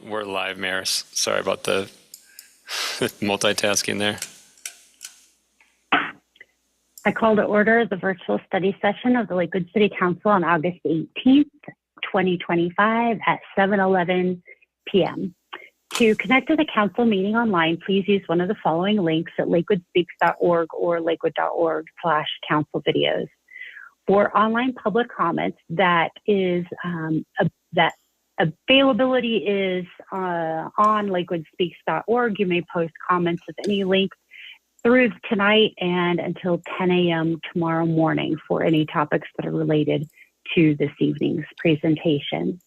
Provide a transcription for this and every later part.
We're live, Mayor. Sorry about the multitasking there. I call to order the virtual study session of the Lakewood City Council on August 18th, 2025 at 7:11 p.m. To connect to the council meeting online, please use one of the following links at lakewoodspeaks.org or lakewood.org/council videos. For online public comments, that availability is on lakewoodspeaks.org. You may post comments of any length through tonight and until 10 a.m. tomorrow morning for any topics that are related to this evening's presentation.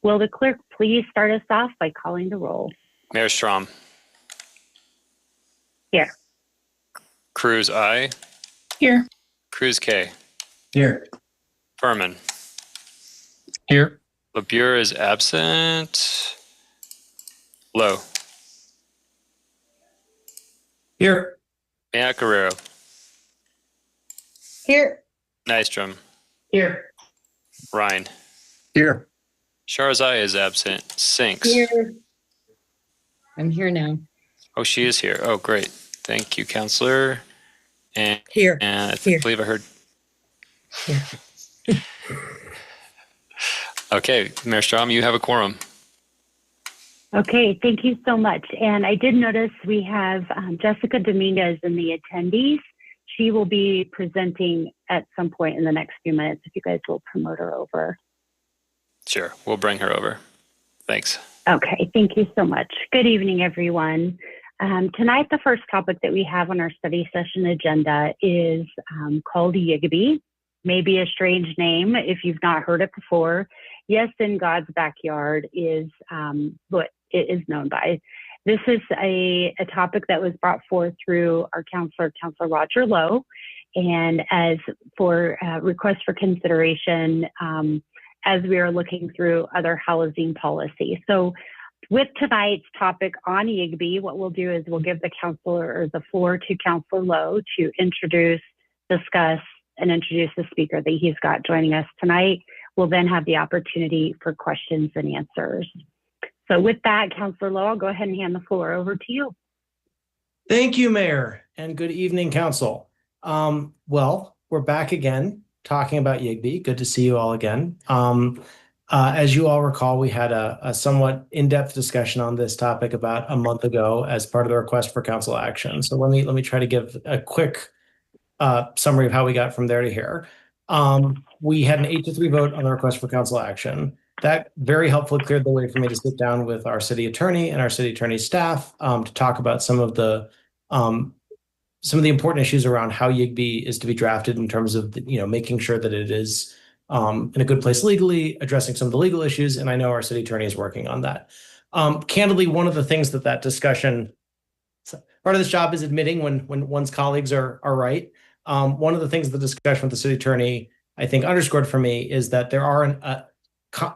Will the clerk please start us off by calling the roll? Mayor Strom. Here. Cruz, I. Here. Cruz, K. Here. Furman. Here. LeBure is absent. Lowe. Here. Matt Guerrero. Here. Nystrom. Here. Ryan. Here. Sharzai is absent. Sinks. Here. I'm here now. Oh, she is here. Oh, great. Thank you, Counselor. And Here. And Here. believe I heard. Here. Okay, Mayor Strom, you have a quorum. Okay, thank you so much. And I did notice we have Jessica Dominguez in the attendees. She will be presenting at some point in the next few minutes if you guys will promote her over. Sure, we'll bring her over. Thanks. Okay, thank you so much. Good evening, everyone. Tonight, the first topic that we have on our study session agenda is called YIGBY. Maybe a strange name if you've not heard it before. Yes, in God's backyard is what it is known by. This is a topic that was brought forth through our Counselor Roger Lowe, and as for request for consideration as we are looking through other housing policy. So with tonight's topic on YIGBY, what we'll do is we'll give the counselor or the floor to Counselor Lowe to introduce, discuss, and introduce the speaker that he's got joining us tonight. We'll then have the opportunity for questions and answers. So with that, Counselor Lowe, I'll go ahead and hand the floor over to you. Thank you, Mayor, and good evening, Council. Well, we're back again talking about YIGBY. Good to see you all again. As you all recall, we had a somewhat in-depth discussion on this topic about a month ago as part of the request for council action. So let me try to give a quick summary of how we got from there to here. We had an 8-3 vote on the request for council action. That very helpfully cleared the way for me to sit down with our city attorney and our city attorney's staff to talk about some of the important issues around how YIGBY is to be drafted in terms of making sure that it is in a good place legally, addressing some of the legal issues, and I know our city attorney is working on that. Candidly, one of the things that discussion, part of this job is admitting when one's colleagues are right. One of the things the discussion with the city attorney, I think, underscored for me is that there are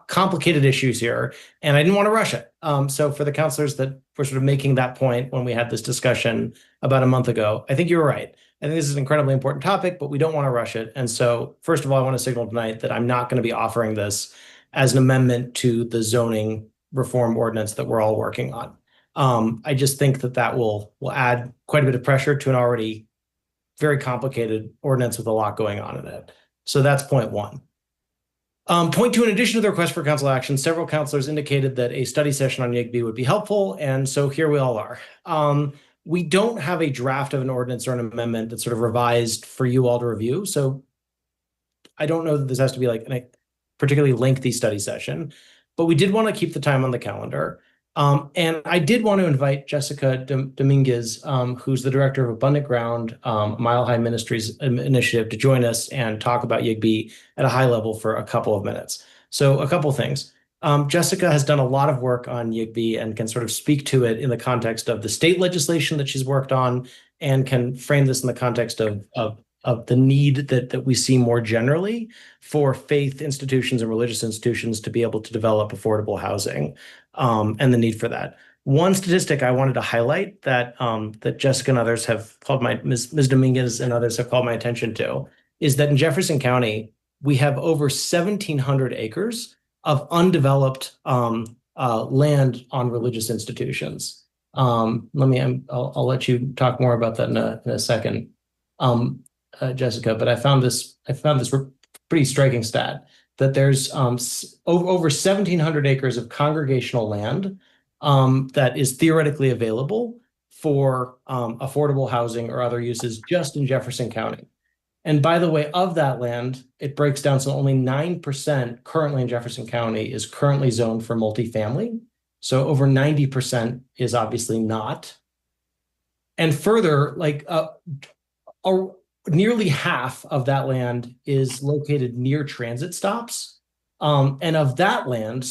complicated issues here, and I didn't want to rush it. So for the counselors that were sort of making that point when we had this discussion about a month ago, I think you were right. I think this is an incredibly important topic, but we don't want to rush it. And so first of all, I want to signal tonight that I'm not going to be offering this as an amendment to the zoning reform ordinance that we're all working on. I just think that will add quite a bit of pressure to an already very complicated ordinance with a lot going on in it. So that's point one. Point two, in addition to the request for council action, several councilors indicated that a study session on YIGBY would be helpful, and so here we all are. We don't have a draft of an ordinance or an amendment that's sort of revised for you all to review, so I don't know that this has to be like a particularly lengthy study session, but we did want to keep the time on the calendar. And I did want to invite Jessica Dominguez, who's the director of Abundant Ground, Mile High Ministries initiative, to join us and talk about YIGBY at a high level for a couple of minutes. So a couple of things. Jessica has done a lot of work on YIGBY and can sort of speak to it in the context of the state legislation that she's worked on, and can frame this in the context of the need that we see more generally for faith institutions and religious institutions to be able to develop affordable housing, and the need for that. One statistic I wanted to highlight that Jessica and others have called Ms. Dominguez and others have called my attention to is that in Jefferson County, we have over 1,700 acres of undeveloped land on religious institutions. I'll let you talk more about that in a second, Jessica. But I found this pretty striking stat that there's over 1,700 acres of congregational land that is theoretically available for affordable housing or other uses just in Jefferson County. And by the way, of that land, it breaks down so only 9% currently in Jefferson County is currently zoned for multifamily. So over 90% is obviously not. And further, nearly half of that land is located near transit stops. And of that land,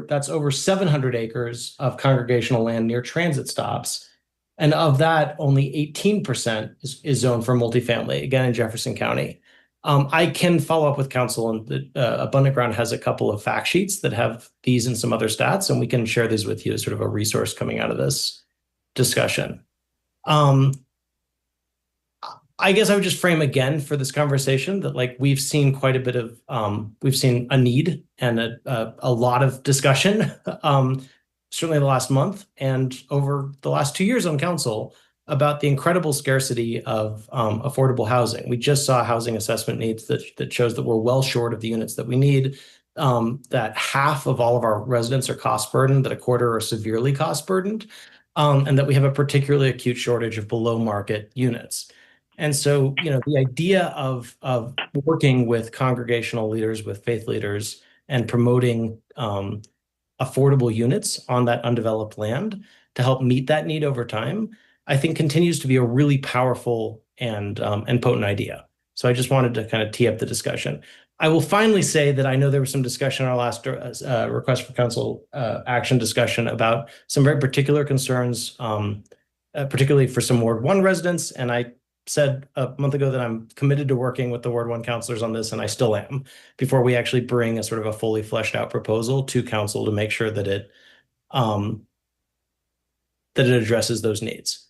that's over 700 acres of congregational land near transit stops. And of that, only 18% is zoned for multifamily, again, in Jefferson County. I can follow up with council, and Abundant Ground has a couple of fact sheets that have these and some other stats, and we can share these with you as sort of a resource coming out of this discussion. I guess I would just frame again for this conversation that we've seen quite a bit of, we've seen a need and a lot of discussion, certainly the last month and over the last 2 years on council about the incredible scarcity of affordable housing. We just saw housing assessment needs that shows that we're well short of the units that we need, that half of all of our residents are cost burdened, that a quarter are severely cost burdened, and that we have a particularly acute shortage of below market units. And so, the idea of working with congregational leaders, with faith leaders, and promoting affordable units on that undeveloped land to help meet that need over time, I think continues to be a really powerful and potent idea. So I just wanted to kind of tee up the discussion. I will finally say that I know there was some discussion in our last request for council action discussion about some very particular concerns, particularly for some Ward 1 residents. And I said a month ago that I'm committed to working with the Ward 1 councilors on this, and I still am, before we actually bring a sort of a fully fleshed out proposal to council to make sure that it addresses those needs.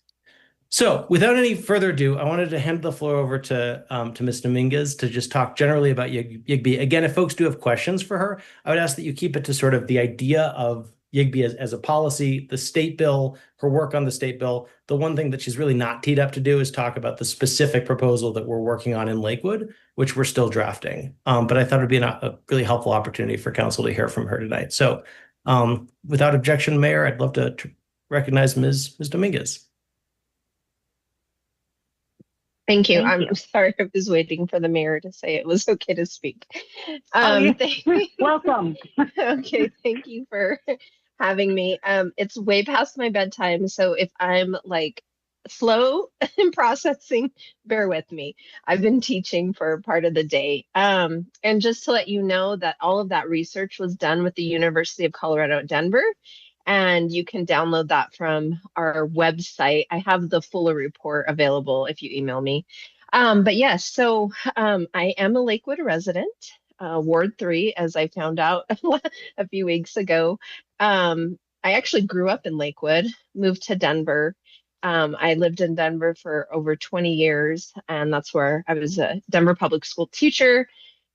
So without any further ado, I wanted to hand the floor over to Ms. Dominguez to just talk generally about YIGBI. Again, if folks do have questions for her, I would ask that you keep it to sort of the idea of YIGBI as a policy, the state bill, her work on the state bill. The one thing that she's really not teed up to do is talk about the specific proposal that we're working on in Lakewood, which we're still drafting. But I thought it'd be a really helpful opportunity for council to hear from her tonight. So without objection, Mayor, I'd love to recognize Ms. Dominguez. Thank you. Thank you. I'm sorry, I was waiting for the mayor to say it was okay to speak. Welcome. Okay, thank you for having me. It's way past my bedtime, so if I'm slow in processing, bear with me. I've been teaching for part of the day. And just to let you know that all of that research was done with the University of Colorado at Denver. And you can download that from our website. I have the fuller report available if you email me. But yes, so I am a Lakewood resident, Ward 3, as I found out a few weeks ago. I actually grew up in Lakewood, moved to Denver. I lived in Denver for over 20 years, and that's where I was a Denver public school teacher.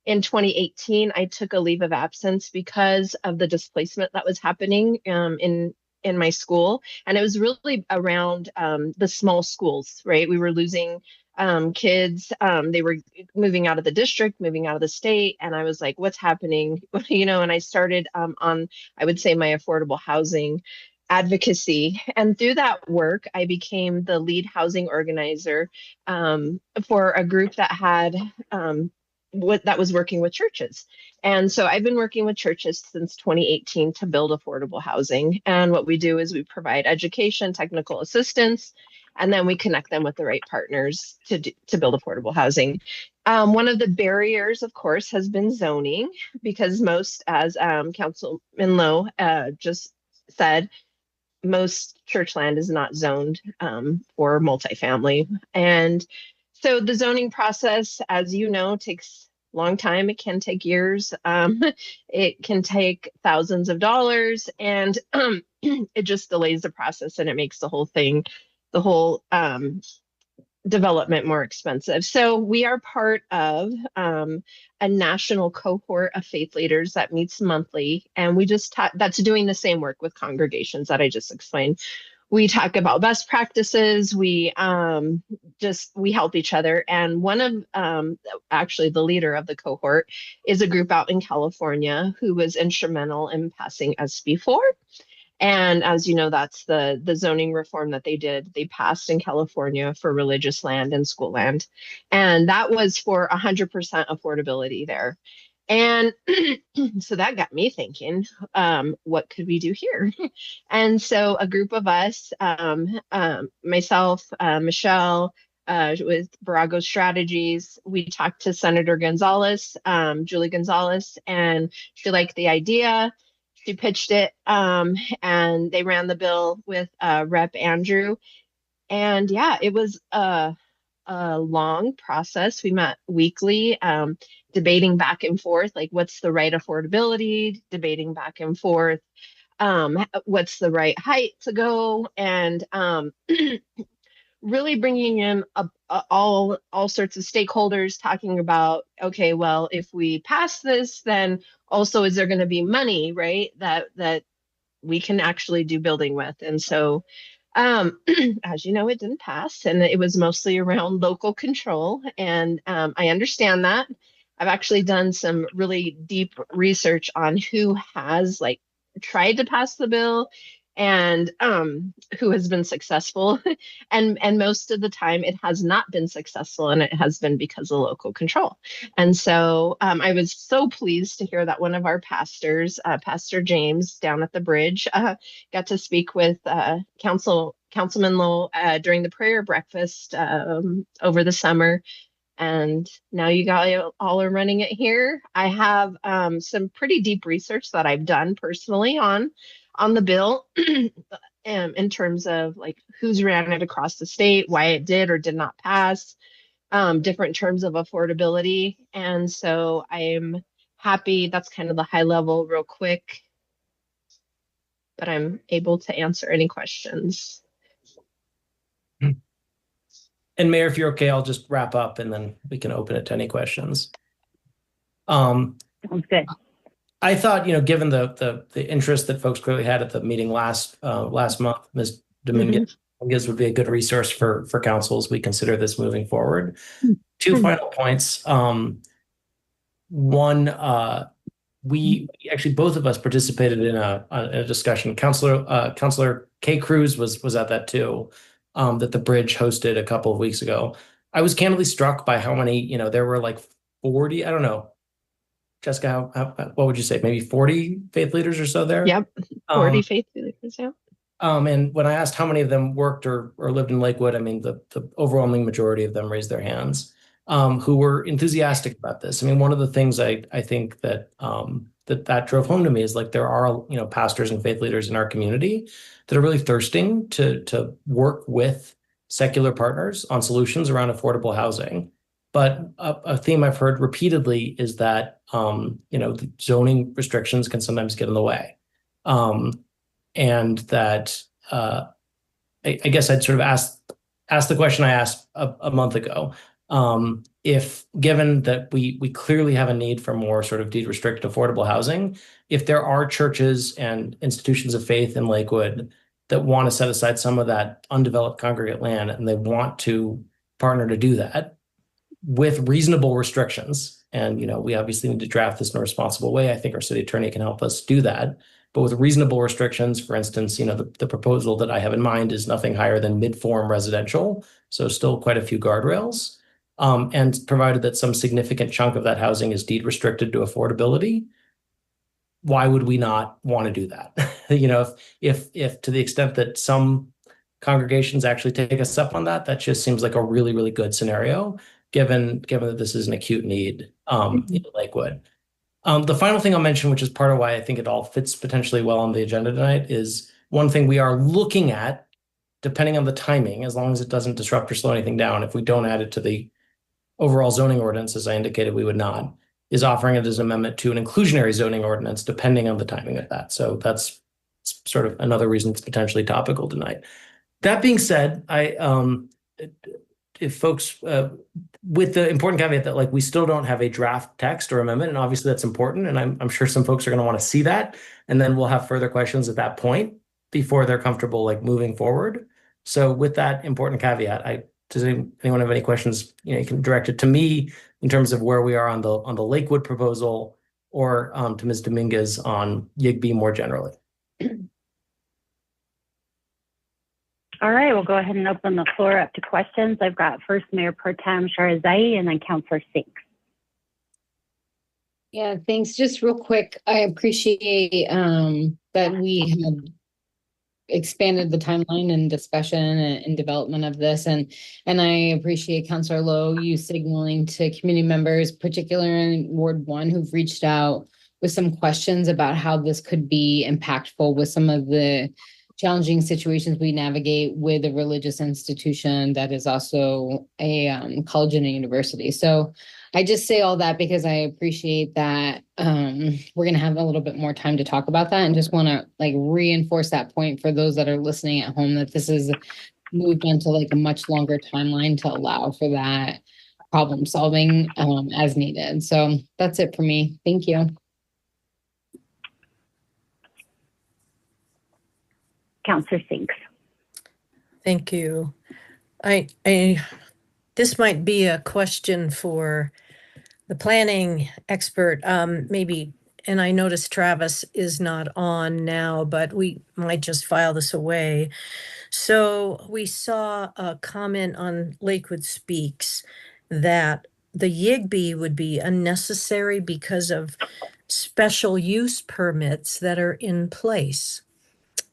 In 2018, I took a leave of absence because of the displacement that was happening in my school. And it was really around the small schools, right? We were losing kids. They were moving out of the district, moving out of the state. And I was like, what's happening? And I started on, I would say, my affordable housing advocacy. And through that work, I became the lead housing organizer for a group that had that was working with churches. And so I've been working with churches since 2018 to build affordable housing. And what we do is we provide education, technical assistance, and then we connect them with the right partners to build affordable housing. One of the barriers, of course, has been zoning, because most, as Councilman Lowe just said, most church land is not zoned for multifamily. And so the zoning process, as you know, takes a long time. It can take years. It can take thousands of dollars, and it just delays the process, and it makes the whole development more expensive. So we are part of a national cohort of faith leaders that meets monthly, and we just that's doing the same work with congregations that I just explained. We talk about best practices. We help each other. And one of actually the leader of the cohort is a group out in California who was instrumental in passing SB4. And as you know, that's the zoning reform that they did. They passed in California for religious land and school land. And that was for 100% affordability there. And so that got me thinking, what could we do here? And so a group of us, myself, Michelle, with Barago Strategies, we talked to Senator Gonzalez, Julie Gonzalez, and she liked the idea. She pitched it, and they ran the bill with Rep. Andrew. And yeah, it was a long process. We met weekly, debating back and forth, like what's the right affordability, debating back and forth, what's the right height to go, and really bringing in all sorts of stakeholders talking about, okay, well, if we pass this, then also is there going to be money, right, that we can actually do building with. And so as you know, it didn't pass, and it was mostly around local control, and I understand that. I've actually done some really deep research on who has like tried to pass the bill and who has been successful. And most of the time it has not been successful, and it has been because of local control. And so I was so pleased to hear that one of our pastors, Pastor James down at the bridge, got to speak with Councilman Lowell during the prayer breakfast over the summer. And now you guys all are running it here. I have some pretty deep research that I've done personally on the bill in terms of like who's ran it across the state, why it did or did not pass, different terms of affordability. And so I'm happy. That's kind of the high level real quick, but I'm able to answer any questions. And Mayor, if you're okay, I'll just wrap up and then we can open it to any questions. Sounds good. I thought, given the interest that folks clearly had at the meeting last month, Ms. Dominguez would be a good resource for council as we consider this moving forward. Two final points. One, we actually, both of us participated in a discussion. Councilor Kay Cruz was at that too, that the bridge hosted a couple of weeks ago. I was candidly struck by how many, there were like 40, I don't know. Jessica, what would you say? Maybe 40 faith leaders or so there? Yep, 40 faith leaders, yeah. And when I asked how many of them worked or lived in Lakewood, I mean, the overwhelming majority of them raised their hands, who were enthusiastic about this. I mean, one of the things I think that that drove home to me is like there are, pastors and faith leaders in our community that are really thirsting to work with secular partners on solutions around affordable housing. But a theme I've heard repeatedly is that, the zoning restrictions can sometimes get in the way. And that I guess I'd sort of ask the question I asked a month ago. If given that we clearly have a need for more sort of deed restricted affordable housing, if there are churches and institutions of faith in Lakewood that want to set aside some of that undeveloped congregate land and they want to partner to do that with reasonable restrictions, and we obviously need to draft this in a responsible way. I think our city attorney can help us do that. But with reasonable restrictions, for instance, the proposal that I have in mind is nothing higher than mid-form residential, so still quite a few guardrails. And provided that some significant chunk of that housing is deed restricted to affordability, why would we not want to do that? If to the extent that some congregations actually take us up on that, that just seems like a really, really good scenario, given that this is an acute need in Lakewood. The final thing I'll mention, which is part of why I think it all fits potentially well on the agenda tonight, is one thing we are looking at, depending on the timing, as long as it doesn't disrupt or slow anything down, if we don't add it to the overall zoning ordinance, as I indicated we would not, is offering it as an amendment to an inclusionary zoning ordinance, depending on the timing of that. So that's sort of another reason it's potentially topical tonight. That being said, if folks, with the important caveat that like we still don't have a draft text or amendment, and obviously that's important, and I'm sure some folks are going to want to see that, and then we'll have further questions at that point before they're comfortable like moving forward. So with that important caveat, does anyone have any questions? You can direct it to me in terms of where we are on the Lakewood proposal, or to Ms. Dominguez on YIGB more generally. All right, we'll go ahead and open the floor up to questions. I've got first Mayor Pro Tem Sharazai and then Councilor Sink. Yeah, thanks. Just real quick, I appreciate that we have expanded the timeline and discussion and development of this, and I appreciate Councilor Lowe you signaling to community members, particularly in Ward 1, who've reached out with some questions about how this could be impactful with some of the challenging situations we navigate with a religious institution that is also a college and a university. So I just say all that because I appreciate that we're going to have a little bit more time to talk about that, and just want to like reinforce that point for those that are listening at home, that this is moved onto like a much longer timeline to allow for that problem solving as needed. So that's it for me. Thank you. Councilor Sinks. Thank you. This might be a question for the planning expert, maybe, and I noticed Travis is not on now, but we might just file this away. So we saw a comment on Lakewood Speaks that the YIGB would be unnecessary because of special use permits that are in place.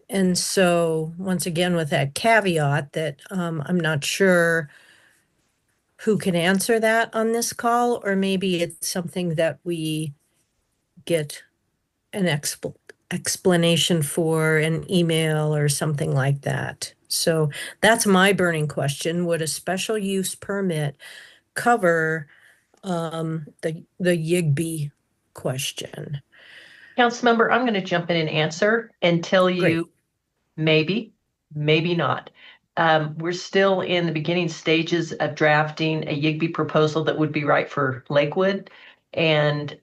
And so, once again, with that caveat that I'm not sure who can answer that on this call, or maybe it's something that we get an explanation for an email or something like that. So that's my burning question. Would a special use permit cover the YIGB question? Councilmember, I'm going to jump in and answer and tell you maybe, maybe not. We're still in the beginning stages of drafting a YIGB proposal that would be right for Lakewood, and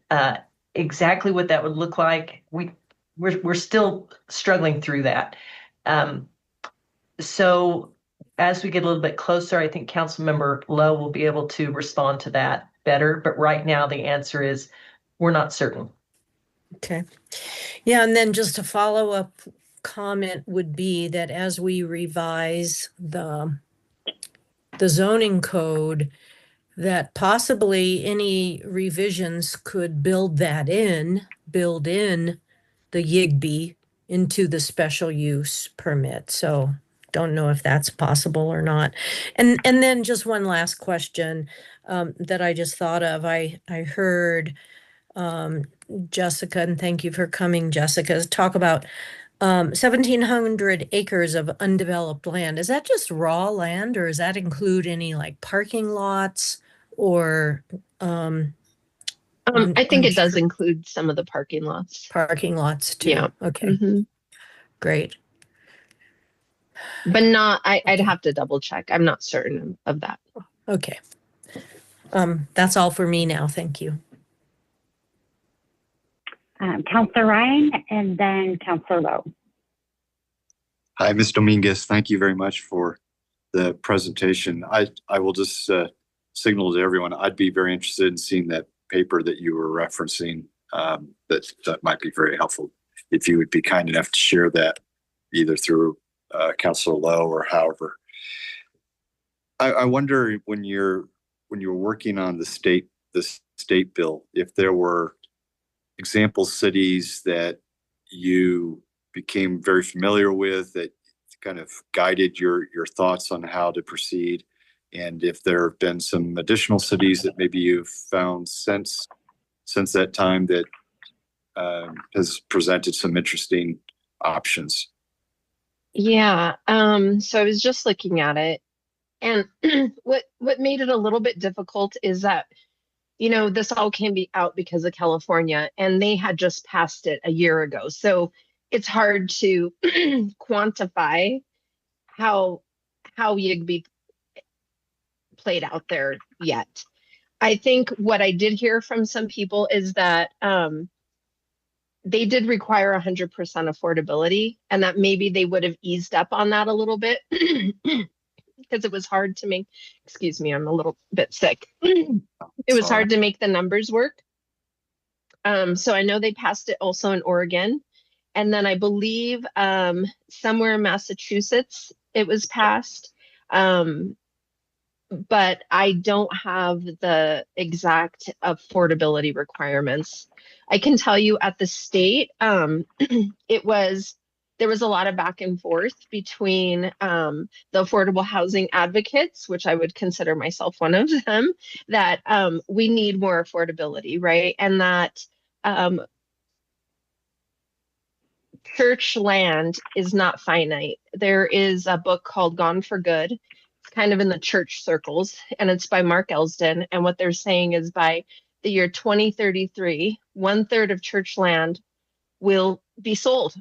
exactly what that would look like, we're still struggling through that. So as we get a little bit closer, I think Councilmember Lowe will be able to respond to that better. But right now, the answer is we're not certain. Okay. Yeah, and then just a follow-up comment would be that as we revise the zoning code, that possibly any revisions could build in the YIGB into the special use permit. So don't know if that's possible or not. And then just one last question that I just thought of. I heard Jessica, and thank you for coming, Jessica, talk about 1,700 acres of undeveloped land. Is that just raw land, or does that include any like parking lots or I think it does include some of the parking lots. Parking lots too. Yeah. Okay. Great. But not, I'd have to double check. I'm not certain of that. Okay. That's all for me now. Thank you. Councilor Ryan and then Councilor Lowe. Hi, Ms. Dominguez. Thank you very much for the presentation. I will just signal to everyone, I'd be very interested in seeing that paper that you were referencing. That might be very helpful. If you would be kind enough to share that either through Councilor Lowe or however. I wonder when you're working on the state bill, if there were example cities that you became very familiar with that kind of guided your thoughts on how to proceed, and if there have been some additional cities that maybe you've found since that time that has presented some interesting options. Yeah. So I was just looking at it, and what made it a little bit difficult is that, this all came out because of California, and they had just passed it a year ago. So it's hard to quantify how YIGB played out there yet. I think what I did hear from some people is that they did require 100% affordability, and that maybe they would have eased up on that a little bit because it was hard to make, excuse me, I'm a little bit sick. It was hard to make the numbers work. So I know they passed it also in Oregon. And then I believe somewhere in Massachusetts it was passed. But I don't have the exact affordability requirements. I can tell you at the state, there was a lot of back and forth between the affordable housing advocates, which I would consider myself one of them, that we need more affordability, right? And that church land is not finite. There is a book called Gone for Good. It's kind of in the church circles, and it's by Mark Elsden. And what they're saying is by the year 2033, 1/3 of church land will be sold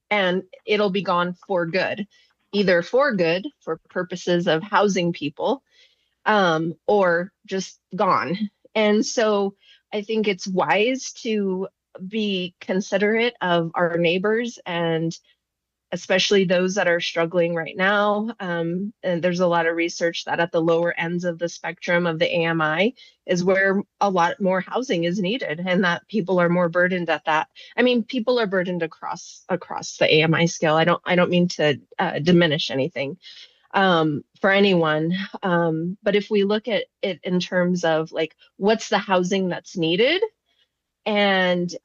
and it'll be gone for good, either for good, for purposes of housing people, or just gone. And so I think it's wise to be considerate of our neighbors, and especially those that are struggling right now. And there's a lot of research that at the lower ends of the spectrum of the AMI is where a lot more housing is needed, and that people are more burdened at that. I mean, people are burdened across the AMI scale. I don't mean to diminish anything for anyone. But if we look at it in terms of like, what's the housing that's needed, and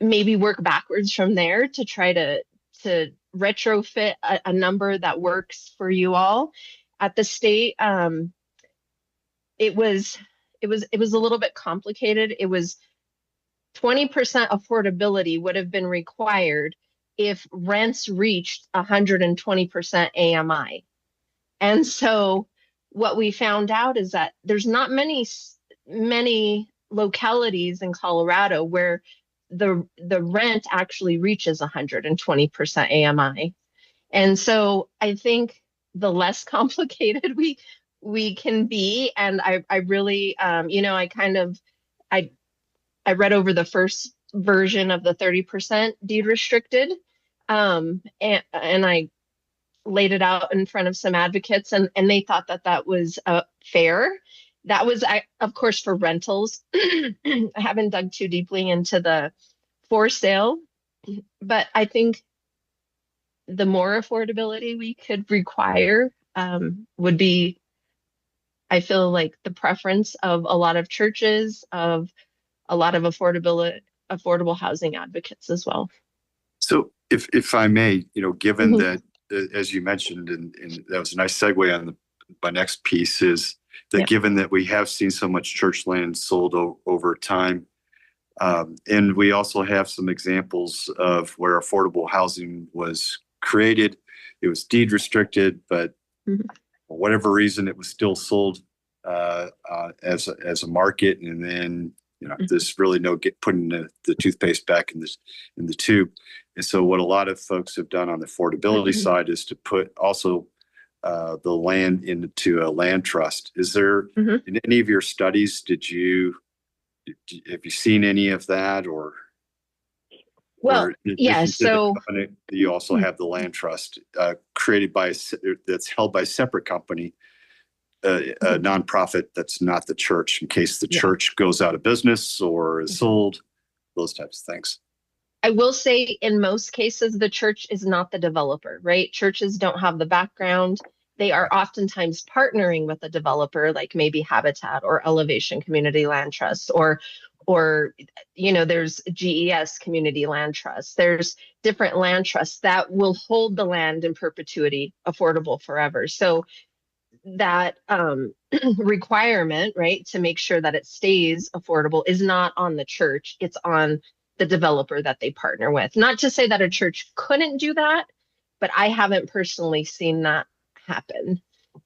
maybe work backwards from there to try to retrofit a number that works for you all. At the state, it was a little bit complicated. It was 20% affordability would have been required if rents reached 120% AMI. And so what we found out is that there's not many localities in Colorado where the rent actually reaches 120% AMI. And so I think the less complicated we can be, and I really I read over the first version of the 30% deed restricted, and I laid it out in front of some advocates, and they thought that was fair. That was, of course, for rentals. I haven't dug too deeply into the for sale, but I think the more affordability we could require would be, I feel like, the preference of a lot of churches, of a lot of affordable housing advocates as well. So if I may, given that, as you mentioned, and that was a nice segue on my next piece, is that given that we have seen so much church land sold over time, and we also have some examples of where affordable housing was created, it was deed restricted, but for whatever reason, it was still sold as a market, and then there's really no putting the toothpaste back in the tube. And so what a lot of folks have done on the affordability side is to put also the land into a land trust. Is there in any of your studies, have you seen any of that, or? Well, yeah. So you also have the land trust created that's held by a separate company, a nonprofit that's not the church, in case the church goes out of business or is sold, those types of things. I will say in most cases, the church is not the developer, right? Churches don't have the background. They are oftentimes partnering with a developer, like maybe Habitat or Elevation Community Land Trust, or there's GES Community Land Trust. There's different land trusts that will hold the land in perpetuity, affordable forever. So that requirement, right, to make sure that it stays affordable is not on the church. It's on the developer that they partner with. Not to say that a church couldn't do that, but I haven't personally seen that happen.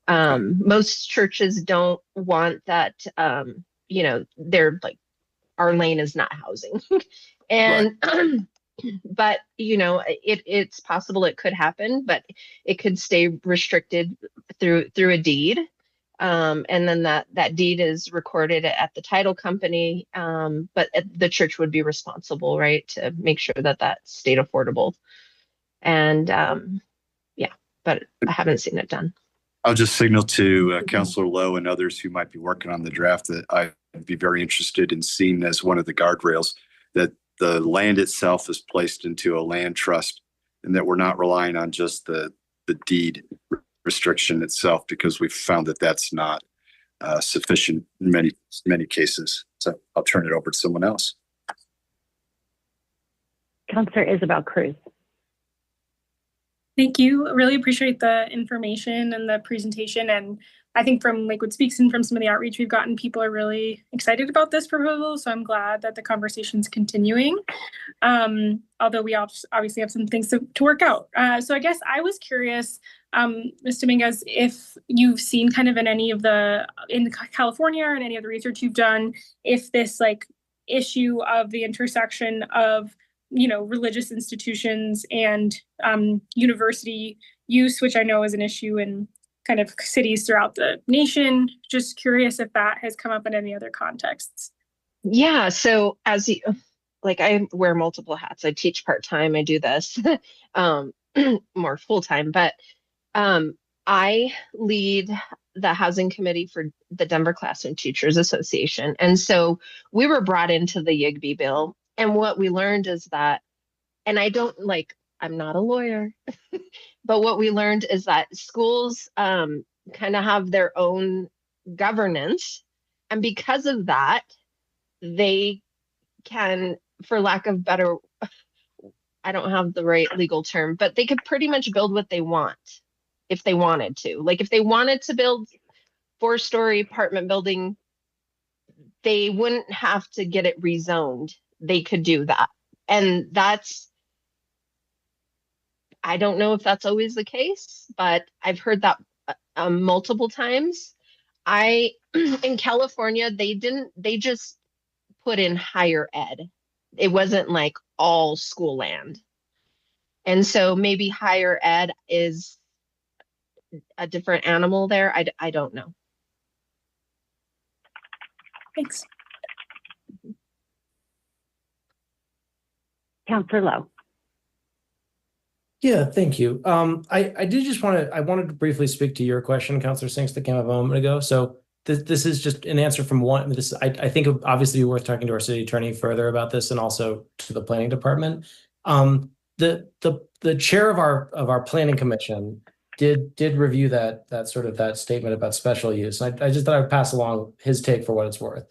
Most churches don't want that, they're like, our lane is not housing. And, but it's possible it could happen, but it could stay restricted through a deed. And then that deed is recorded at the title company, but the church would be responsible, right, to make sure that stayed affordable. And yeah, but I haven't seen it done. I'll just signal to Councilor Lowe and others who might be working on the draft that I'd be very interested in seeing as one of the guardrails that the land itself is placed into a land trust, and that we're not relying on just the deed restriction itself, because we've found that that's not sufficient in many cases. So I'll turn it over to someone else. Councilor Isabel Cruz. Thank you. I really appreciate the information and the presentation. And I think from Lakewood Speaks and from some of the outreach we've gotten, people are really excited about this proposal. So I'm glad that the conversation's continuing. Although we obviously have some things to work out. So I guess I was curious, Ms. Dominguez, if you've seen kind of in California or in any of the research you've done, if this issue of the intersection of religious institutions and university use, which I know is an issue in kind of cities throughout the nation. Just curious if that has come up in any other contexts. Yeah, so I wear multiple hats. I teach part-time, I do this more full-time, but I lead the housing committee for the Denver Classroom Teachers Association. And so we were brought into the YIGBY bill. And what we learned is that, and I'm not a lawyer, but what we learned is that schools kind of have their own governance. And because of that, they can, for lack of better, I don't have the right legal term, but they could pretty much build what they want if they wanted to. Like if they wanted to build 4-story apartment building, they wouldn't have to get it rezoned. They could do that. And I don't know if that's always the case, but I've heard that multiple times. In California, they just put in higher ed. It wasn't like all school land. And so maybe higher ed is a different animal there. I don't know. Thanks. Councilor Lowe. Yeah, thank you. I wanted to briefly speak to your question, Councilor Sinks, that came up a moment ago. So this is just an answer from one. I think it would obviously be worth talking to our city attorney further about this, and also to the planning department. The chair of our planning commission did review that statement about special use. I just thought I'd pass along his take for what it's worth.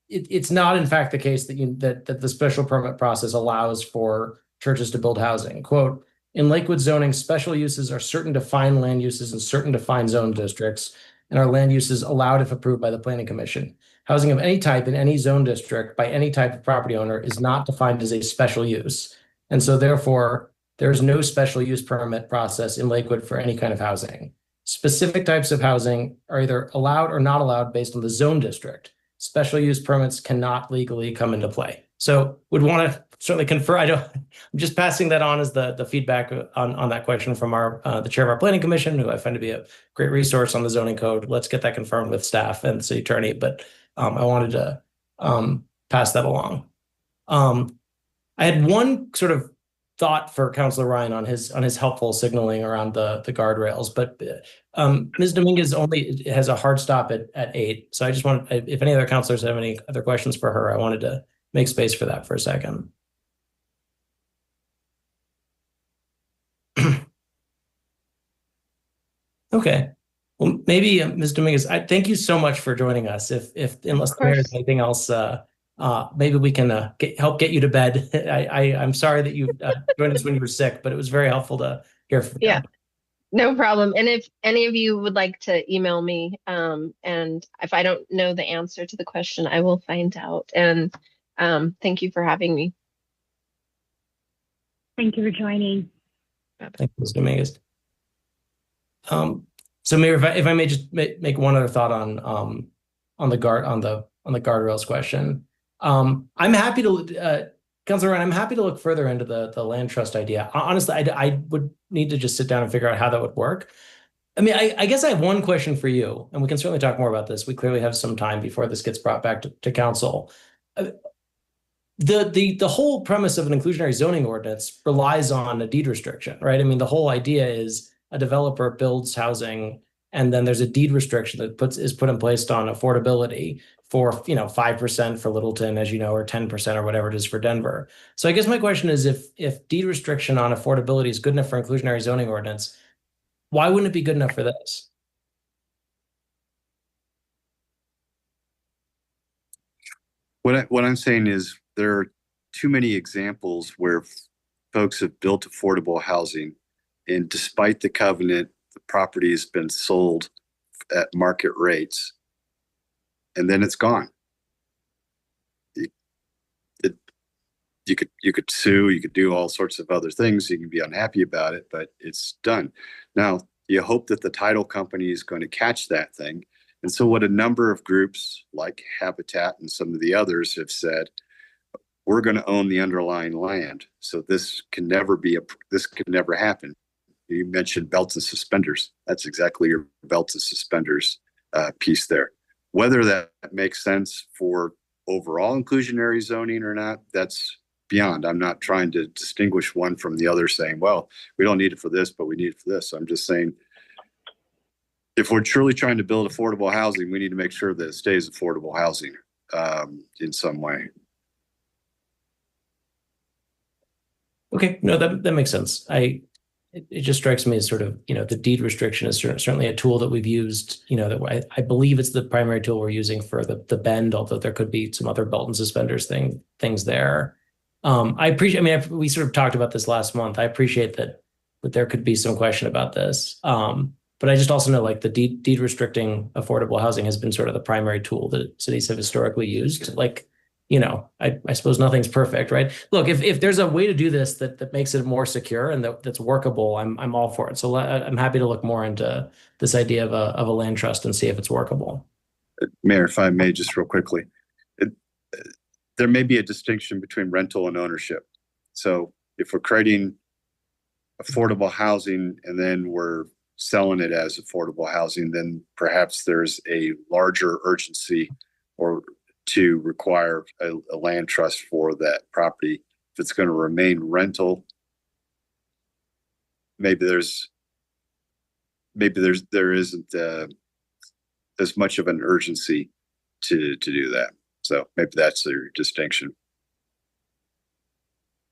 It's not in fact the case that the special permit process allows for churches to build housing. Quote, in Lakewood zoning, special uses are certain defined land uses in certain defined zone districts, and are land uses allowed if approved by the planning commission. Housing of any type in any zone district by any type of property owner is not defined as a special use. And so therefore, there's no special use permit process in Lakewood for any kind of housing. Specific types of housing are either allowed or not allowed based on the zone district. Special use permits cannot legally come into play. So would want to certainly confer. I'm just passing that on as the feedback on that question from the chair of our planning commission, who I find to be a great resource on the zoning code. Let's get that confirmed with staff and the city attorney. But I wanted to pass that along. I had one sort of thought for Councilor Ryan on his helpful signaling around the guardrails, but Ms. Dominguez only has a hard stop at 8. So I just want, if any other councilors have any other questions for her, I wanted to make space for that for a second. Okay. Well, maybe Ms. Dominguez, thank you so much for joining us. Unless there's anything else, maybe we can help get you to bed. I'm sorry that you joined us when you were sick, but it was very helpful to hear from you. Yeah, no problem. And if any of you would like to email me, and if I don't know the answer to the question, I will find out. And thank you for having me. Thank you for joining. Thank you, Ms. Dominguez. So Mayor, if I may just make one other thought on the the guardrails question. I'm happy to, Councilor Ryan, I'm happy to look further into the land trust idea. Honestly, I would need to just sit down and figure out how that would work. I mean, I guess I have one question for you, and we can certainly talk more about this. We clearly have some time before this gets brought back to council. The whole premise of an inclusionary zoning ordinance relies on a deed restriction, right? I mean, the whole idea is a developer builds housing, and then there's a deed restriction that is put in place on affordability for 5% for Littleton, as you know, or 10% or whatever it is for Denver. So I guess my question is, if deed restriction on affordability is good enough for inclusionary zoning ordinance, why wouldn't it be good enough for this? What I'm saying is there are too many examples where folks have built affordable housing, and despite the covenant, the property has been sold at market rates, and then it's gone. You could sue, you could do all sorts of other things. You can be unhappy about it, but it's done. Now, you hope that the title company is going to catch that thing. And so what a number of groups like Habitat and some of the others have said, we're going to own the underlying land. So this can never happen. You mentioned belts and suspenders. That's exactly your belts and suspenders piece there. Whether that makes sense for overall inclusionary zoning or not, that's beyond. I'm not trying to distinguish one from the other saying, well, we don't need it for this, but we need it for this. I'm just saying, if we're truly trying to build affordable housing, we need to make sure that it stays affordable housing in some way. Okay, no, that makes sense. It just strikes me as sort of, the deed restriction is certainly a tool that we've used, that I believe it's the primary tool we're using for the bend, although there could be some other belt and suspenders things there. I appreciate, we sort of talked about this last month. I appreciate that there could be some question about this. But I just also know like the deed restricting affordable housing has been sort of the primary tool that cities have historically used. Like, I suppose nothing's perfect, right? Look, if there's a way to do this that makes it more secure and that's workable, I'm all for it. So I'm happy to look more into this idea of a land trust and see if it's workable. Mayor, if I may, just real quickly, there may be a distinction between rental and ownership. So if we're creating affordable housing and then we're selling it as affordable housing, then perhaps there's a larger urgency or to require a land trust for that property. If it's going to remain rental, there isn't as much of an urgency to do that. So maybe that's the distinction,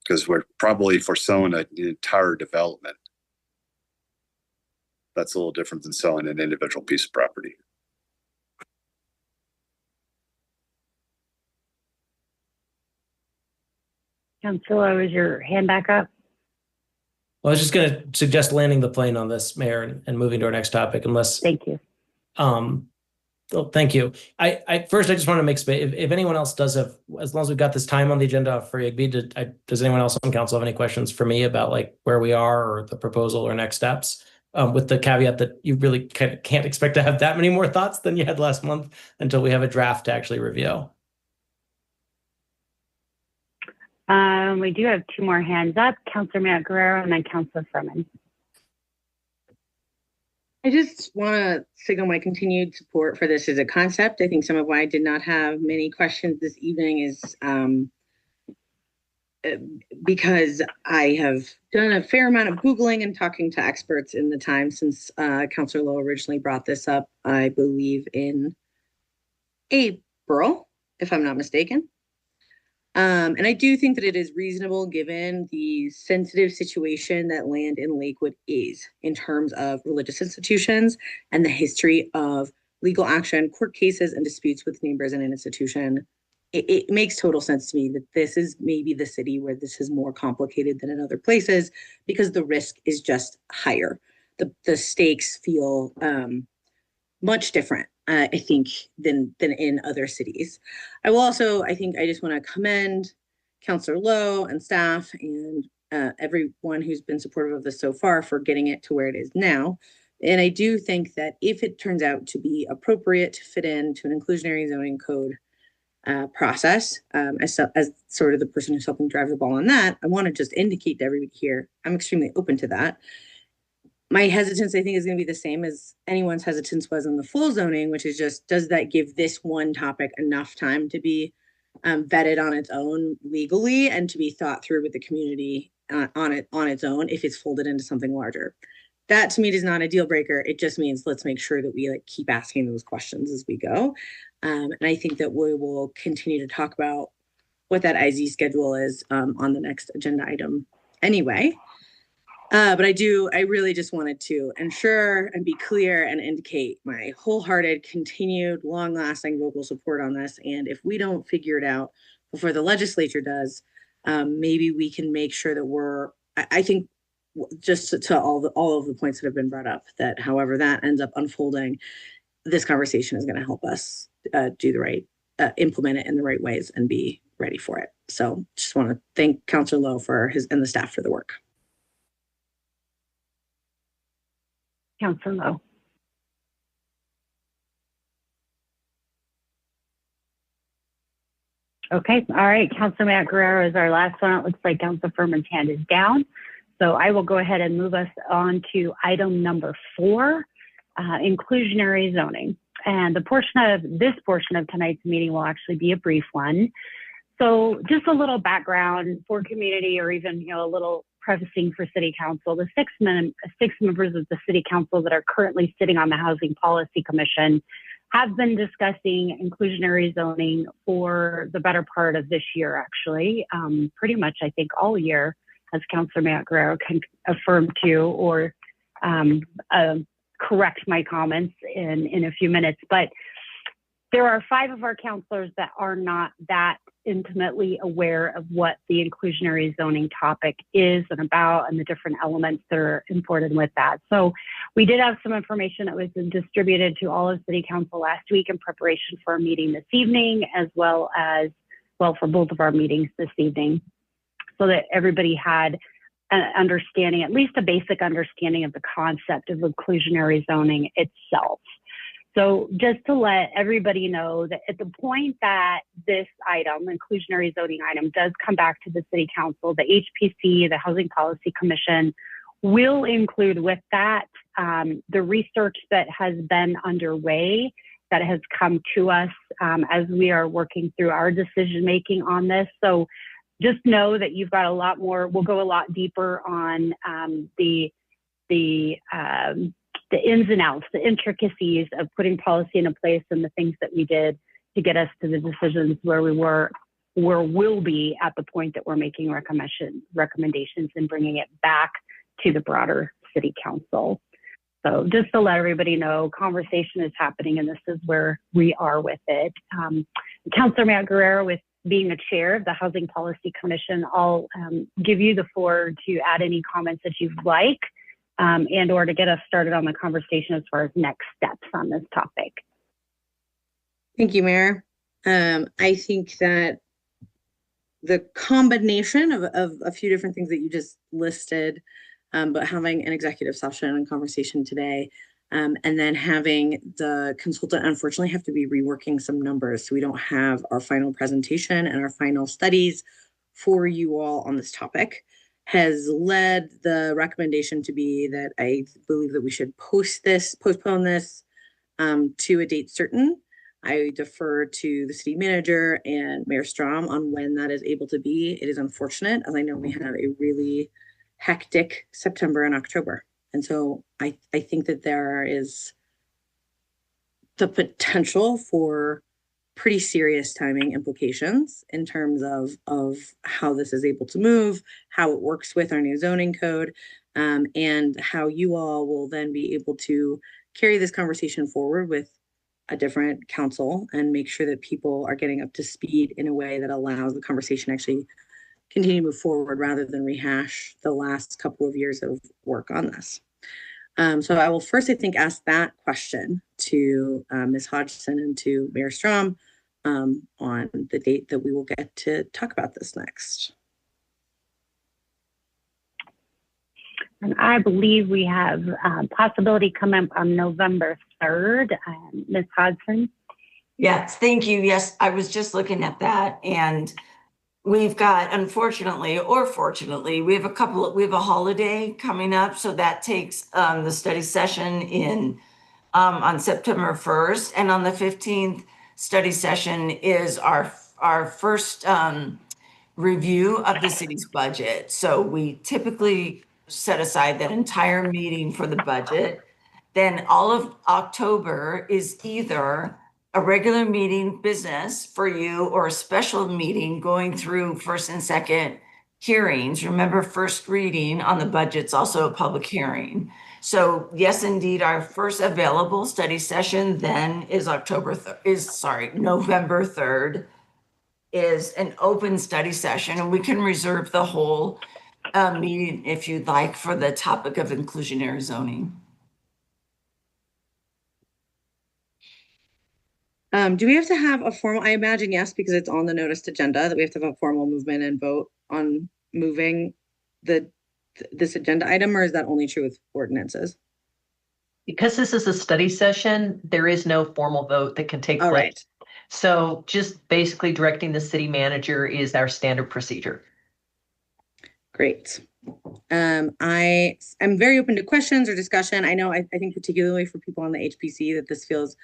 because we're probably for selling an entire development. That's a little different than selling an individual piece of property. Councilor, was your hand back up? Well, I was just going to suggest landing the plane on this, Mayor, and moving to our next topic, unless. Thank you. Well, thank you. First, I just want to make space. If anyone else does have, as long as we've got this time on the agenda for IGB, does anyone else on council have any questions for me about like where we are or the proposal or next steps? With the caveat that you really can't expect to have that many more thoughts than you had last month until we have a draft to actually review. We do have two more hands up, Councilor Matt Guerrero and then Councilor Furman. I just want to signal my continued support for this as a concept. I think some of why I did not have many questions this evening is because I have done a fair amount of Googling and talking to experts in the time since Councilor Lowe originally brought this up, I believe in April, if I'm not mistaken. And I do think that it is reasonable given the sensitive situation that land in Lakewood is in terms of religious institutions and the history of legal action, court cases, and disputes with neighbors in an institution. It makes total sense to me that this is maybe the city where this is more complicated than in other places because the risk is just higher. The stakes feel much different, I think, than in other cities. I will also, I just want to commend Councilor Lowe and staff and everyone who's been supportive of this so far for getting it to where it is now. And I do think that if it turns out to be appropriate to fit into an inclusionary zoning code, process. As sort of the person who's helping drive the ball on that, I want to just indicate to everybody here, I'm extremely open to that. My hesitance, I think, is going to be the same as anyone's hesitance was in the full zoning, which is just, does that give this one topic enough time to be vetted on its own legally and to be thought through with the community on its own if it's folded into something larger? That to me is not a deal breaker. It just means let's make sure that we like keep asking those questions as we go. And I think that we will continue to talk about what that IZ schedule is on the next agenda item anyway. But I really just wanted to ensure and be clear and indicate my wholehearted, continued, long-lasting vocal support on this. And if we don't figure it out before the legislature does, maybe we can make sure that I think just to all of the points that have been brought up, that however that ends up unfolding, this conversation is going to help us do the right, implement it in the right ways and be ready for it. So just want to thank Councilor Lowe for and the staff for the work. Councilor Lowe. Okay, all right. Councilor Matt Guerrero is our last one. It looks like Councilor Furman's hand is down. So I will go ahead and move us on to item number 4, inclusionary zoning. And this portion of tonight's meeting will actually be a brief one. So just a little background for community, or even a little prefacing for City Council. The six members of the City Council that are currently sitting on the Housing Policy Commission have been discussing inclusionary zoning for the better part of this year, actually. Pretty much, I think, all year, as Councilor Matt Guerrero can affirm to or correct my comments in a few minutes. But there are 5 of our councilors that are not that intimately aware of what the inclusionary zoning topic is and about, and the different elements that are imported with that. So we did have some information that was distributed to all of City Council last week in preparation for our meeting this evening, as well for both of our meetings this evening, so that everybody had an understanding, at least a basic understanding of the concept of inclusionary zoning itself. So just to let everybody know that at the point that this item, inclusionary zoning item, does come back to the City Council, the HPC, the Housing Policy Commission, will include with that the research that has been underway, that has come to us as we are working through our decision making on this. So just know that you've got a lot more. We'll go a lot deeper on the ins and outs, the intricacies of putting policy into place, and the things that we did to get us to the decisions where we'll be at the point that we're making recommendations and bringing it back to the broader City Council. So just to let everybody know, conversation is happening, and this is where we are with it. Councilor Matt Guerrero, with being the chair of the Housing Policy Commission, I'll give you the floor to add any comments that you'd like, and or to get us started on the conversation as far as next steps on this topic. Thank you, Mayor. I think that the combination of a few different things that you just listed, but having an executive session and conversation today, and then having the consultant unfortunately have to be reworking some numbers, so we don't have our final presentation and our final studies for you all on this topic, has led the recommendation to be that I believe that we should postpone this to a date certain. I defer to the city manager and Mayor Strom on when that is able to be. It is unfortunate, as I know we have a really hectic September and October. And so I think that there is the potential for pretty serious timing implications in terms of how this is able to move, how it works with our new zoning code, and how you all will then be able to carry this conversation forward with a different council and make sure that people are getting up to speed in a way that allows the conversation actually continue to move forward rather than rehash the last couple of years of work on this. So I will first, I think, ask that question to Ms. Hodgson and to Mayor Strom on the date that we will get to talk about this next. And I believe we have possibility coming up on November 3rd. Ms. Hodgson? Yes, thank you. Yes, I was just looking at that, and we've got, unfortunately or fortunately, we have a holiday coming up, so that takes the study session in on September 1st, and on the 15th, study session is our first review of the city's budget. So we typically set aside that entire meeting for the budget. Then all of October is either a regular meeting business for you or a special meeting going through first and second hearings. Remember, first reading on the budget's also a public hearing. So yes, indeed, our first available study session then is November 3rd is an open study session, and we can reserve the whole meeting if you'd like for the topic of inclusionary zoning. Do we have to have a formal, I imagine yes, because it's on the noticed agenda, that we have to have a formal movement and vote on moving this agenda item, or is that only true with ordinances? Because this is a study session, there is no formal vote that can take All place. right. So just basically directing the city manager is our standard procedure. Great. I am very open to questions or discussion. I know, I think particularly for people on the HPC that this feels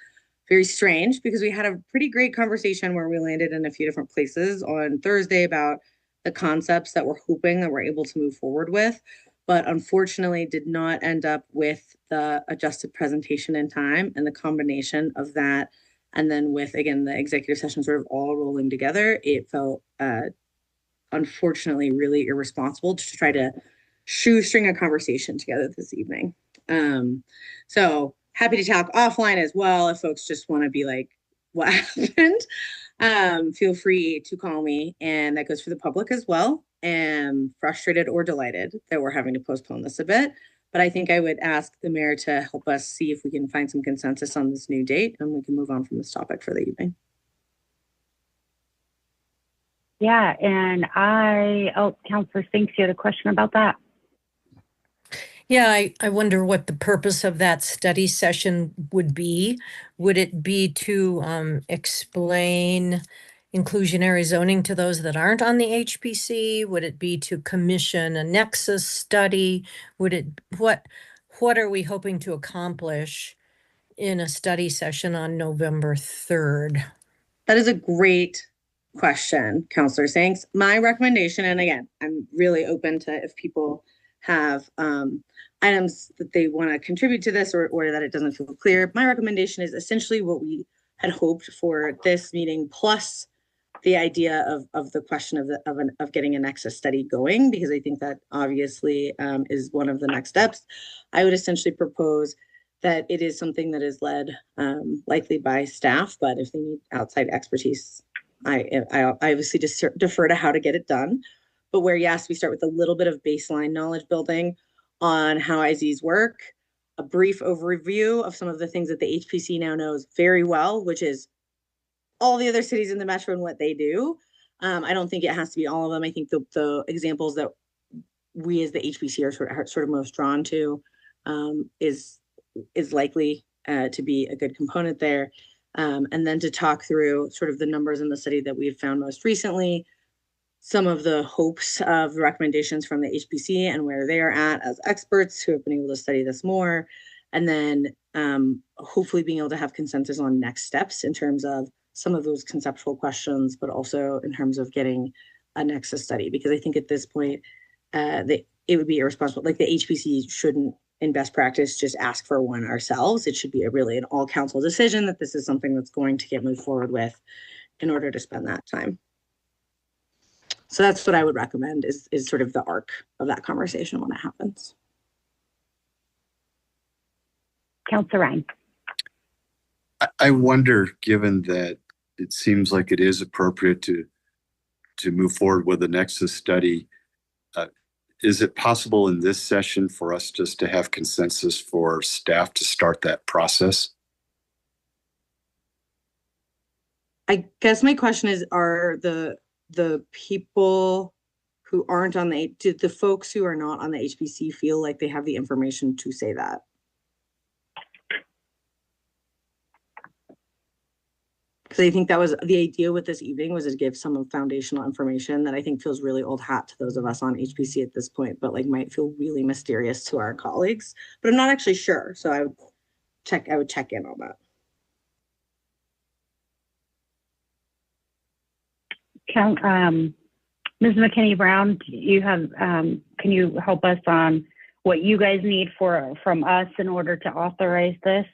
very strange because we had a pretty great conversation where we landed in a few different places on Thursday about the concepts that we're hoping that we're able to move forward with, but unfortunately did not end up with the adjusted presentation in time, and the combination of that and then with, again, the executive session sort of all rolling together, it felt unfortunately really irresponsible to try to shoestring a conversation together this evening. So happy to talk offline as well if folks just want to be like, what happened? Feel free to call me, and that goes for the public as well. Am frustrated or delighted that we're having to postpone this a bit, but I think I would ask the mayor to help us see if we can find some consensus on this new date, and we can move on from this topic for the evening. Yeah, and Councilor Spinks, you had a question about that? Yeah, I wonder what the purpose of that study session would be. Would it be to explain inclusionary zoning to those that aren't on the HPC? Would it be to commission a nexus study? What are we hoping to accomplish in a study session on November 3rd? That is a great question, Councilor Sanks. My recommendation, and again, I'm really open to if people have items that they want to contribute to this or that it doesn't feel clear. My recommendation is essentially what we had hoped for this meeting, plus the idea of the question of getting a nexus study going, because I think that obviously is one of the next steps. I would essentially propose that it is something that is led likely by staff, but if they need outside expertise, I obviously defer to how to get it done. But where, yes, we start with a little bit of baseline knowledge building on how IZs work, a brief overview of some of the things that the HPC now knows very well, which is all the other cities in the metro and what they do. I don't think it has to be all of them. I think the examples that we as the HPC are sort of most drawn to is likely to be a good component there. And then to talk through sort of the numbers in the study that we've found most recently, some of the hopes of recommendations from the HPC and where they are at as experts who have been able to study this more, and then hopefully being able to have consensus on next steps in terms of some of those conceptual questions, but also in terms of getting a nexus study, because I think at this point, it would be irresponsible. Like the HPC shouldn't, in best practice, just ask for one ourselves. It should be really an all council decision that this is something that's going to get moved forward with in order to spend that time. So that's what I would recommend is sort of the arc of that conversation when it happens. Councilor Ryan. I wonder, given that it seems like it is appropriate to move forward with a nexus study, is it possible in this session for us just to have consensus for staff to start that process? I guess my question is, are the people who aren't on do the folks who are not on the HPC feel like they have the information to say that? because I think that was the idea with this evening, was to give some foundational information that I think feels really old hat to those of us on HPC at this point, but like might feel really mysterious to our colleagues. But I'm not actually sure, so I would check in on that. Ms. McKinney Brown, you have can you help us on what you guys need from us in order to authorize this?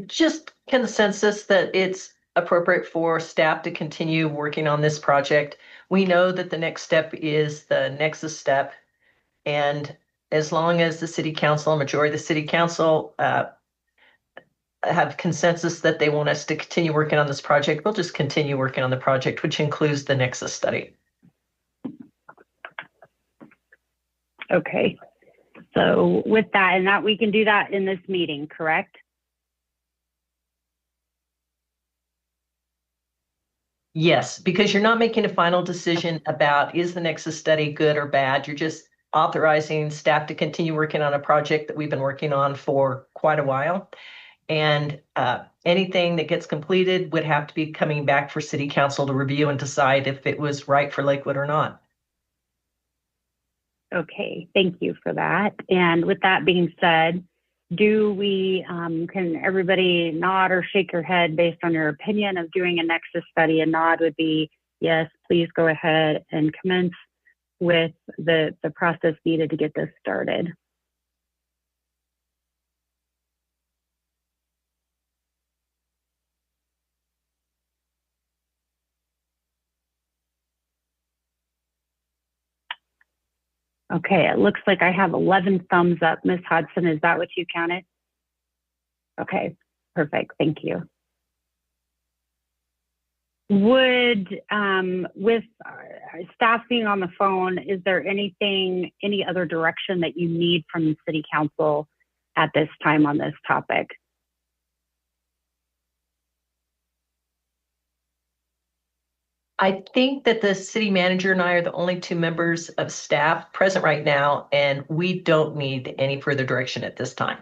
Just consensus that it's appropriate for staff to continue working on this project. We know that the next step is the Nexus step. And as long as the city council, a majority of the city council have consensus that they want us to continue working on this project, we'll just continue working on the project, which includes the Nexus study. Okay. So with that, and that we can do that in this meeting, correct? Yes, because you're not making a final decision about is the Nexus study good or bad. You're just authorizing staff to continue working on a project that we've been working on for quite a while. And anything that gets completed would have to be coming back for city council to review and decide if it was right for Lakewood or not. Okay, thank you for that. And with that being said, do we, can everybody nod or shake your head based on your opinion of doing a Nexus study? A nod would be, yes, please go ahead and commence with the process needed to get this started. Okay, it looks like I have 11 thumbs up. Ms. Hodson, is that what you counted? Okay, perfect, thank you. Would, with staff being on the phone, is there any other direction that you need from the city council at this time on this topic? I think that the city manager and I are the only two members of staff present right now, and we don't need any further direction at this time.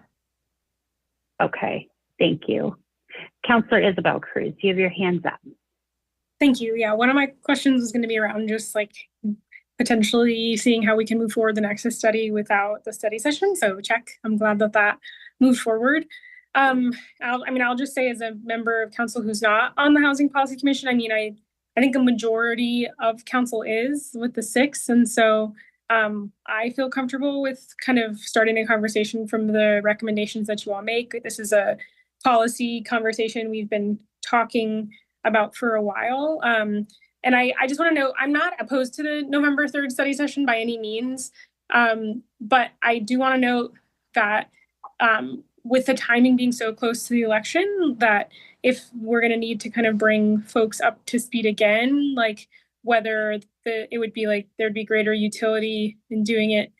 Okay, thank you. Councilor Isabel Cruz, you have your hands up. Thank you. Yeah, one of my questions was going to be around just like potentially seeing how we can move forward the Nexus study without the study session. So check. I'm glad that that moved forward. I'll just say as a member of council who's not on the Housing Policy Commission, I think a majority of council is with the 6. And so I feel comfortable with kind of starting a conversation from the recommendations that you all make. This is a policy conversation we've been talking about for a while. And I just want to know, I'm not opposed to the November 3rd study session by any means. But I do want to note that with the timing being so close to the election, that if we're going to need to kind of bring folks up to speed again, like whether it would be like there'd be greater utility in doing it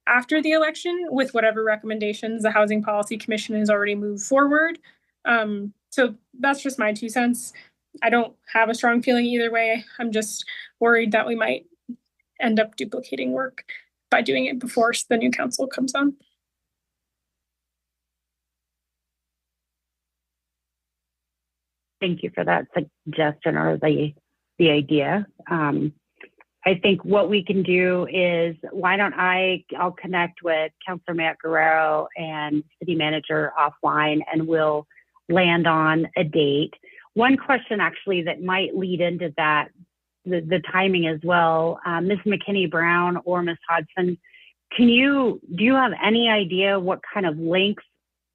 after the election with whatever recommendations the Housing Policy Commission has already moved forward. So that's just my 2 cents. I don't have a strong feeling either way. I'm just worried that we might end up duplicating work by doing it before the new council comes on. Thank you for that suggestion or the idea. I think what we can do is, why don't I'll connect with Councilor Matt Guerrero and City Manager offline, and we'll land on a date. One question actually that might lead into that, the timing as well, Ms. McKinney Brown or Ms. Hodson, do you have any idea what kind of length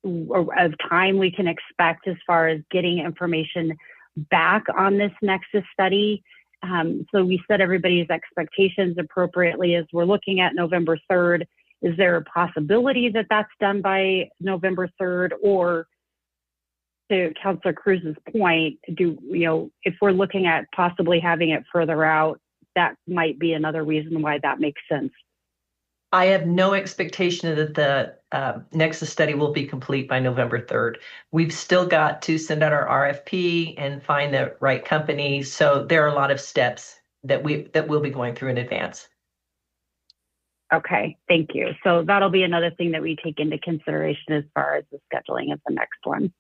of time we can expect as far as getting information back on this Nexus study? So we set everybody's expectations appropriately as we're looking at November 3rd. Is there a possibility that that's done by November 3rd? Or to Councilor Cruz's point, if we're looking at possibly having it further out, that might be another reason why that makes sense. I have no expectation that the Nexus study will be complete by November 3rd. We've still got to send out our RFP and find the right company. So there are a lot of steps that we'll be going through in advance. Okay, thank you. So that'll be another thing that we take into consideration as far as the scheduling of the next one.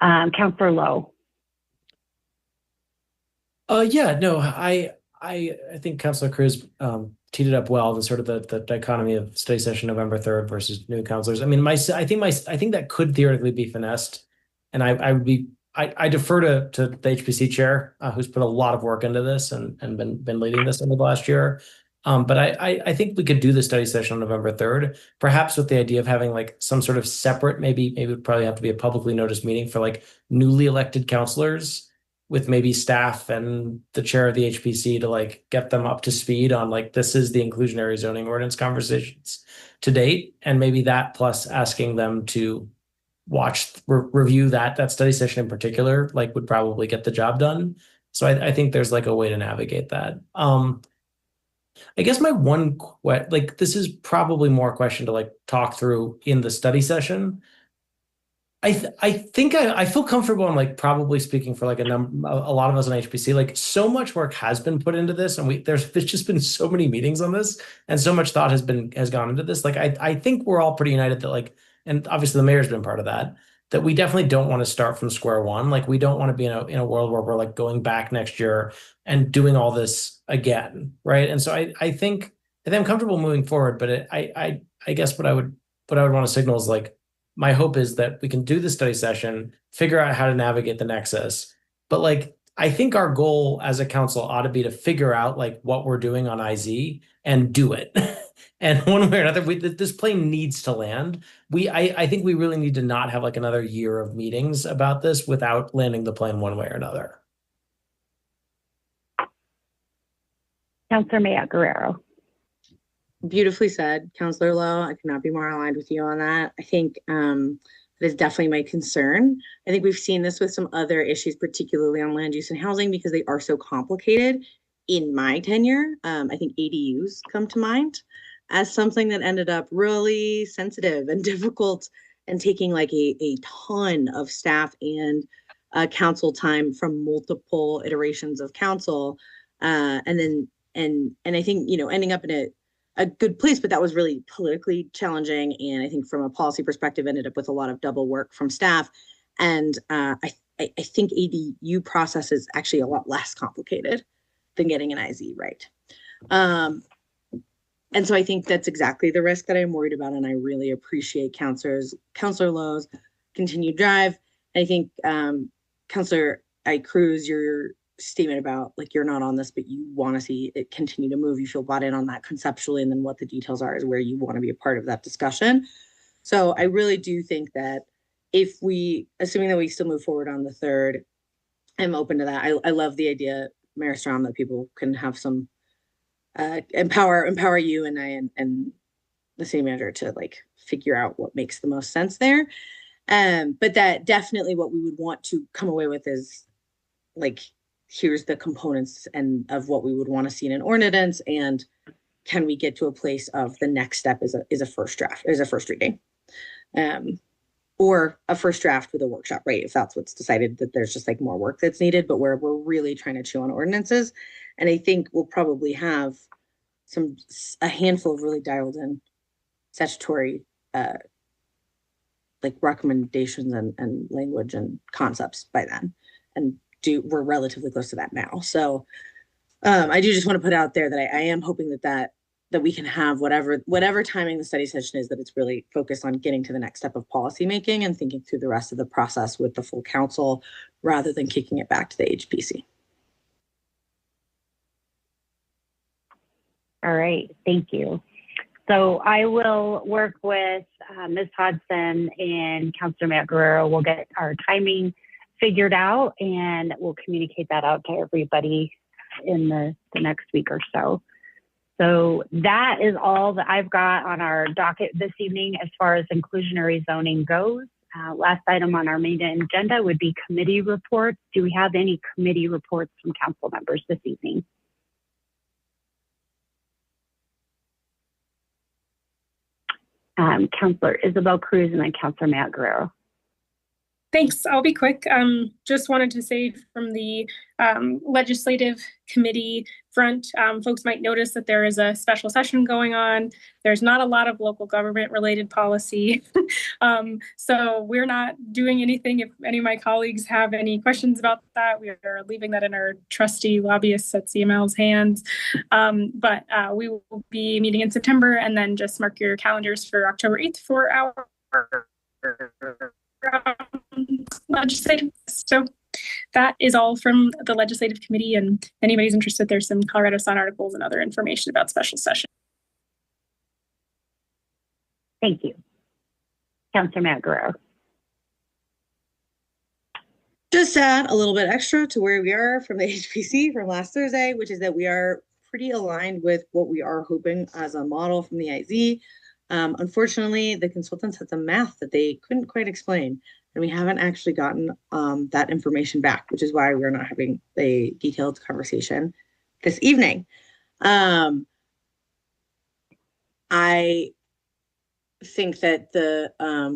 Councillor Lowe. Yeah, no, I think Councilor Cruz teed it up well. The sort of the dichotomy of study session November 3rd versus new councilors. I mean, I think that could theoretically be finessed, and I defer to the HPC chair, who's put a lot of work into this and been leading this over the last year. But I think we could do the study session on November 3rd, perhaps with the idea of having like some sort of separate, maybe it would probably have to be a publicly noticed meeting for like newly elected councilors, with maybe staff and the chair of the HPC to like get them up to speed on like, this is the inclusionary zoning ordinance conversations to date. And maybe that plus asking them to review that study session in particular, like would probably get the job done. So I think there's like a way to navigate that. I guess my like, this is probably more a question to like talk through in the study session. I think I feel comfortable in like probably speaking for like a lot of us on HPC. Like so much work has been put into this, and there's just been so many meetings on this, and so much thought has gone into this. Like I think we're all pretty united that like, and obviously the mayor's been part of that we definitely don't want to start from square one. Like we don't want to be in a world where we're like going back next year and doing all this again, right? And so I think I'm comfortable moving forward, but I guess what I would want to signal is like, my hope is that we can do the study session, figure out how to navigate the nexus. But like, I think our goal as a council ought to be to figure out like what we're doing on IZ and do it. And one way or another, this plane needs to land. I think we really need to not have like another year of meetings about this without landing the plane one way or another. Councillor Mayotte Guerrero. Beautifully said, Councillor Lowe. I could not be more aligned with you on that. I think that is definitely my concern. I think we've seen this with some other issues, particularly on land use and housing, because they are so complicated. In my tenure, I think ADUs come to mind as something that ended up really sensitive and difficult and taking like a ton of staff and council time from multiple iterations of council. And I think, you know, ending up in a good place, but that was really politically challenging. And I think from a policy perspective, ended up with a lot of double work from staff. And I think ADU process is actually a lot less complicated than getting an IZ right. And so I think that's exactly the risk that I'm worried about. And I really appreciate Councillor Lowe's continued drive. I think Councillor Cruz, your statement about like you're not on this, but you want to see it continue to move. You feel bought in on that conceptually, and then what the details are is where you want to be a part of that discussion. So I really do think that if we, assuming that we still move forward on the 3rd, I'm open to that. I love the idea, Mayor Strom, that people can have some empower you and I and the city manager to like figure out what makes the most sense there. But that definitely what we would want to come away with is like, here's the components and of what we would want to see in an ordinance, and can we get to a place of the next step is a first draft, is a first reading, or a first draft with a workshop, right? If that's what's decided, that there's just like more work that's needed, but where we're really trying to chew on ordinances. And I think we'll probably have a handful of really dialed in statutory like recommendations and language and concepts by then, and we're relatively close to that now. So I do just want to put out there that I am hoping that we can have whatever timing the study session is, that it's really focused on getting to the next step of policy making and thinking through the rest of the process with the full council, rather than kicking it back to the HPC. All right, thank you. So I will work with Ms. Hodson and Councilor Mayotte Guerrero. We'll get our timing figured out, and we'll communicate that out to everybody in the next week or so. So that is all that I've got on our docket this evening as far as inclusionary zoning goes. Last item on our main agenda would be committee reports. Do we have any committee reports from council members this evening? Councilor Isabel Cruz and then Councilor Mayotte Guerrero. Thanks. I'll be quick. Just wanted to say from the legislative committee front, folks might notice that there is a special session going on. There's not a lot of local government related policy. So we're not doing anything. If any of my colleagues have any questions about that, we are leaving that in our trusty lobbyists at CML's hands. But we will be meeting in September, and then just mark your calendars for October 8th for our legislative. So that is all from the legislative committee, and if anybody's interested, there's some Colorado Sun articles and other information about special session. Thank you. Councilor Matt Guerrero. Just add a little bit extra to where we are from the HPC from last Thursday, which is that we are pretty aligned with what we are hoping as a model from the IZ. Unfortunately, the consultants had some math that they couldn't quite explain, and we haven't actually gotten that information back, which is why we're not having a detailed conversation this evening. I think that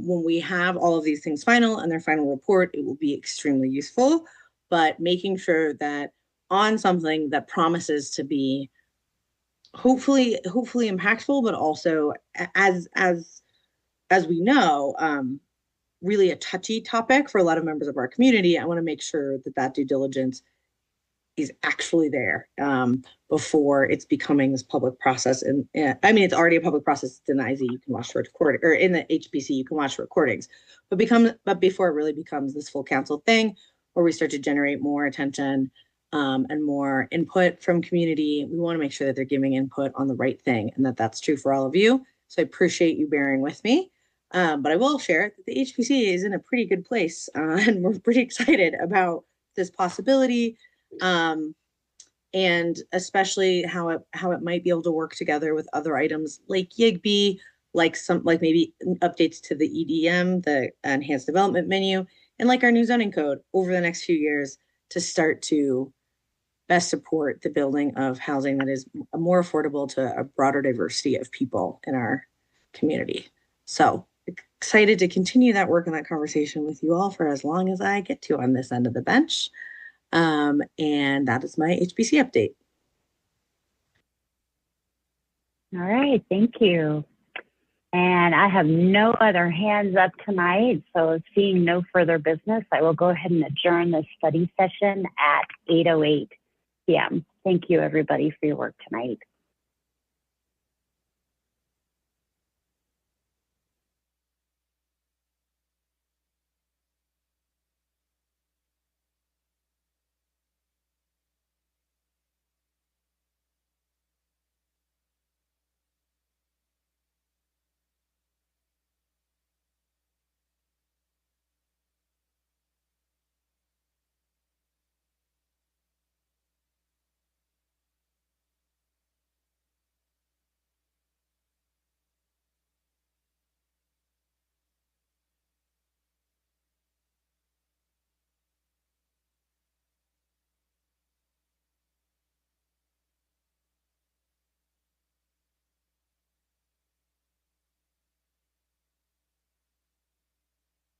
when we have all of these things final and their final report, it will be extremely useful, but making sure that on something that promises to be hopefully impactful, but also as we know, really a touchy topic for a lot of members of our community. I want to make sure that due diligence is actually there before it's becoming this public process. And I mean, it's already a public process. It's in the IZ, you can watch the recording, or in the HPC, you can watch the recordings. But before it really becomes this full council thing, where we start to generate more attention and more input from community, we want to make sure that they're giving input on the right thing, and that's true for all of you. So I appreciate you bearing with me. But I will share that the HPC is in a pretty good place, and we're pretty excited about this possibility, and especially how it might be able to work together with other items like YIGB, like maybe updates to the EDM, the Enhanced Development Menu, and like our new zoning code over the next few years to start to best support the building of housing that is more affordable to a broader diversity of people in our community. So excited to continue that work and that conversation with you all for as long as I get to on this end of the bench. And that is my HPC update. All right, thank you. And I have no other hands up tonight, so seeing no further business, I will go ahead and adjourn this study session at 8:08 p.m. Thank you, everybody, for your work tonight.